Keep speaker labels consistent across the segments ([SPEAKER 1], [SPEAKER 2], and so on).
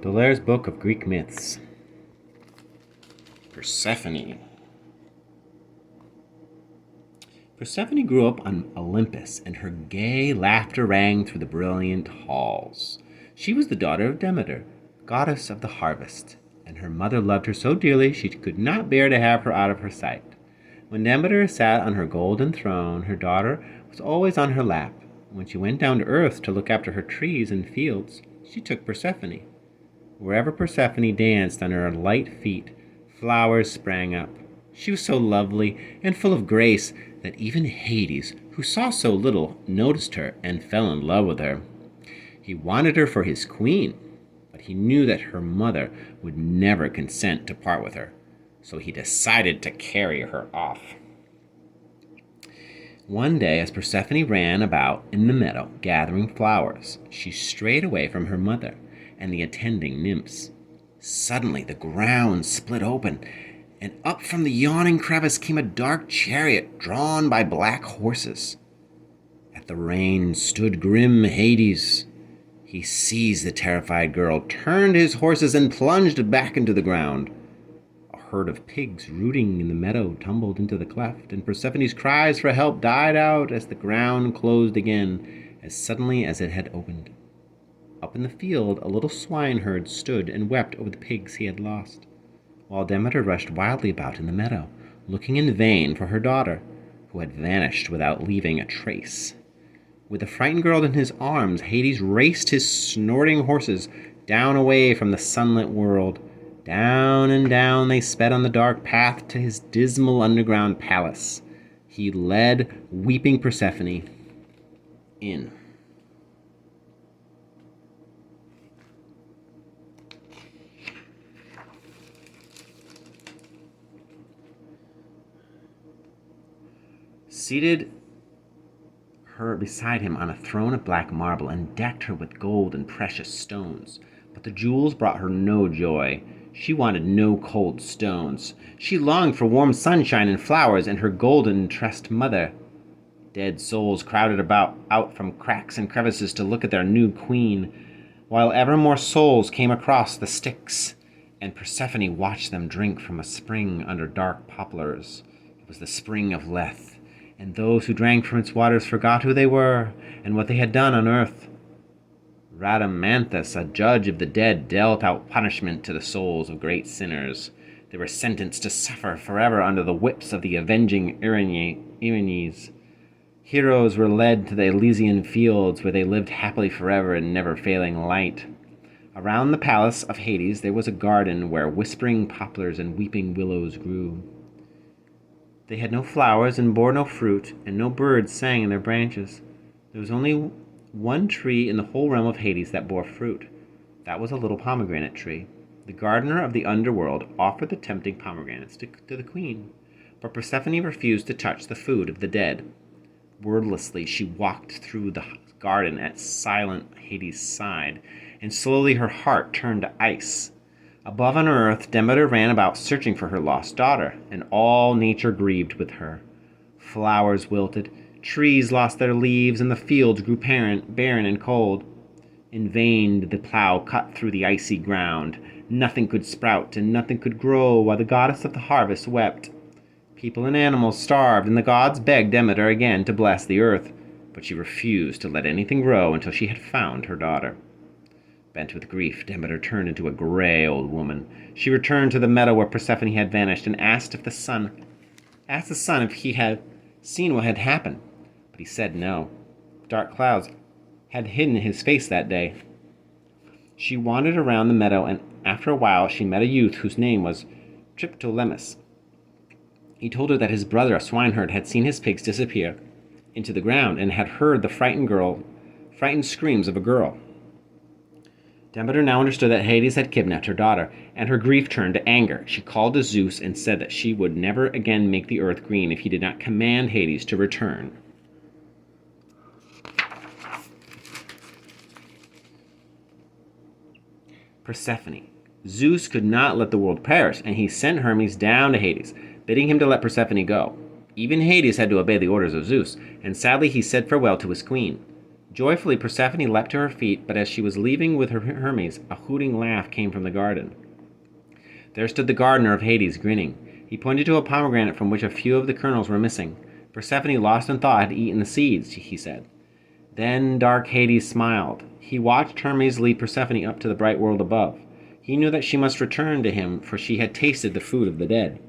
[SPEAKER 1] Dolaire's Book of Greek Myths. Persephone. Persephone grew up on Olympus, and her gay laughter rang through the brilliant halls. She was the daughter of Demeter, goddess of the harvest, and her mother loved her so dearly she could not bear to have her out of her sight. When Demeter sat on her golden throne, her daughter was always on her lap. When she went down to earth to look after her trees and fields, she took Persephone. Wherever Persephone danced on her light feet, flowers sprang up. She was so lovely and full of grace that even Hades, who saw so little, noticed her and fell in love with her. He wanted her for his queen, but he knew that her mother would never consent to part with her, so he decided to carry her off. One day, as Persephone ran about in the meadow gathering flowers, she strayed away from her mother and the attending nymphs. Suddenly the ground split open, and up from the yawning crevice came a dark chariot drawn by black horses. At the reins stood grim Hades. He seized the terrified girl, turned his horses, and plunged back into the ground. A herd of pigs rooting in the meadow tumbled into the cleft, and Persephone's cries for help died out as the ground closed again as suddenly as it had opened. Up in the field, a little swineherd stood and wept over the pigs he had lost, while Demeter rushed wildly about in the meadow, looking in vain for her daughter, who had vanished without leaving a trace. With the frightened girl in his arms, Hades raced his snorting horses down away from the sunlit world. Down and down they sped on the dark path to his dismal underground palace. He led weeping Persephone in. Seated her beside him on a throne of black marble, and decked her with gold and precious stones. But the jewels brought her no joy. She wanted no cold stones. She longed for warm sunshine and flowers and her golden-tressed mother. Dead souls crowded out from cracks and crevices to look at their new queen, while ever more souls came across the Styx, and Persephone watched them drink from a spring under dark poplars. It was the spring of Lethe, and those who drank from its waters forgot who they were and what they had done on earth. Rhadamanthus, a judge of the dead, dealt out punishment to the souls of great sinners. They were sentenced to suffer forever under the whips of the avenging Erinyes. Heroes were led to the Elysian fields, where they lived happily forever in never-failing light. Around the palace of Hades there was a garden where whispering poplars and weeping willows grew. They had no flowers and bore no fruit, and no birds sang in their branches. There was only one tree in the whole realm of Hades that bore fruit. That was a little pomegranate tree. The gardener of the underworld offered the tempting pomegranates to the queen, but Persephone refused to touch the food of the dead. Wordlessly she walked through the garden at silent Hades' side, and slowly her heart turned to ice. Above on earth, Demeter ran about searching for her lost daughter, and all nature grieved with her. Flowers wilted, trees lost their leaves, and the fields grew barren and cold. In vain did the plow cut through the icy ground. Nothing could sprout, and nothing could grow, while the goddess of the harvest wept. People and animals starved, and the gods begged Demeter again to bless the earth, but she refused to let anything grow until she had found her daughter. Bent with grief, Demeter turned into a gray old woman. She returned to the meadow where Persephone had vanished, and asked the sun if he had seen what had happened. But he said no. Dark clouds had hidden his face that day. She wandered around the meadow, and after a while she met a youth whose name was Triptolemus. He told her that his brother, a swineherd, had seen his pigs disappear into the ground, and had heard the frightened screams of a girl. Demeter now understood that Hades had kidnapped her daughter, and her grief turned to anger. She called to Zeus and said that she would never again make the earth green if he did not command Hades to return. Persephone. Zeus could not let the world perish, and he sent Hermes down to Hades, bidding him to let Persephone go. Even Hades had to obey the orders of Zeus, and sadly he said farewell to his queen. Joyfully, Persephone leapt to her feet, but as she was leaving with her Hermes, a hooting laugh came from the garden. There stood the gardener of Hades, grinning. He pointed to a pomegranate from which a few of the kernels were missing. Persephone, lost in thought, had eaten the seeds, he said. Then dark Hades smiled. He watched Hermes lead Persephone up to the bright world above. He knew that she must return to him, for she had tasted the food of the dead.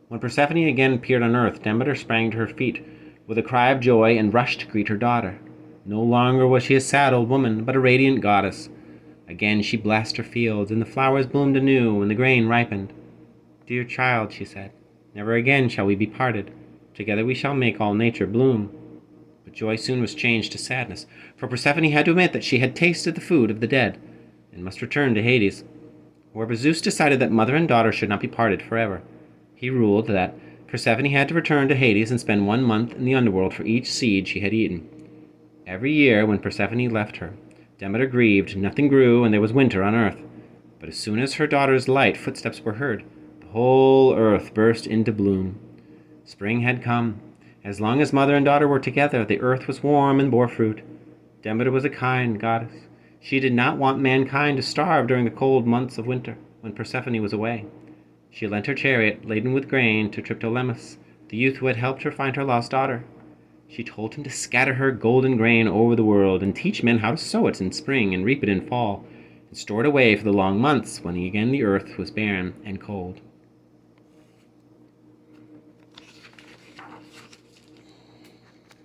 [SPEAKER 1] When Persephone again appeared on earth, Demeter sprang to her feet with a cry of joy and rushed to greet her daughter. No longer was she a sad old woman, but a radiant goddess. Again she blessed her fields, and the flowers bloomed anew, and the grain ripened. "Dear child," she said, "never again shall we be parted. Together we shall make all nature bloom." But joy soon was changed to sadness, for Persephone had to admit that she had tasted the food of the dead, and must return to Hades. However, Zeus decided that mother and daughter should not be parted forever. He ruled that Persephone had to return to Hades and spend 1 month in the underworld for each seed she had eaten. Every year, when Persephone left her, Demeter grieved, nothing grew, and there was winter on earth. But as soon as her daughter's light footsteps were heard, the whole earth burst into bloom. Spring had come. As long as mother and daughter were together, the earth was warm and bore fruit. Demeter was a kind goddess. She did not want mankind to starve during the cold months of winter, when Persephone was away. She lent her chariot, laden with grain, to Triptolemus, the youth who had helped her find her lost daughter. She told him to scatter her golden grain over the world and teach men how to sow it in spring and reap it in fall, and store it away for the long months when again the earth was barren and cold.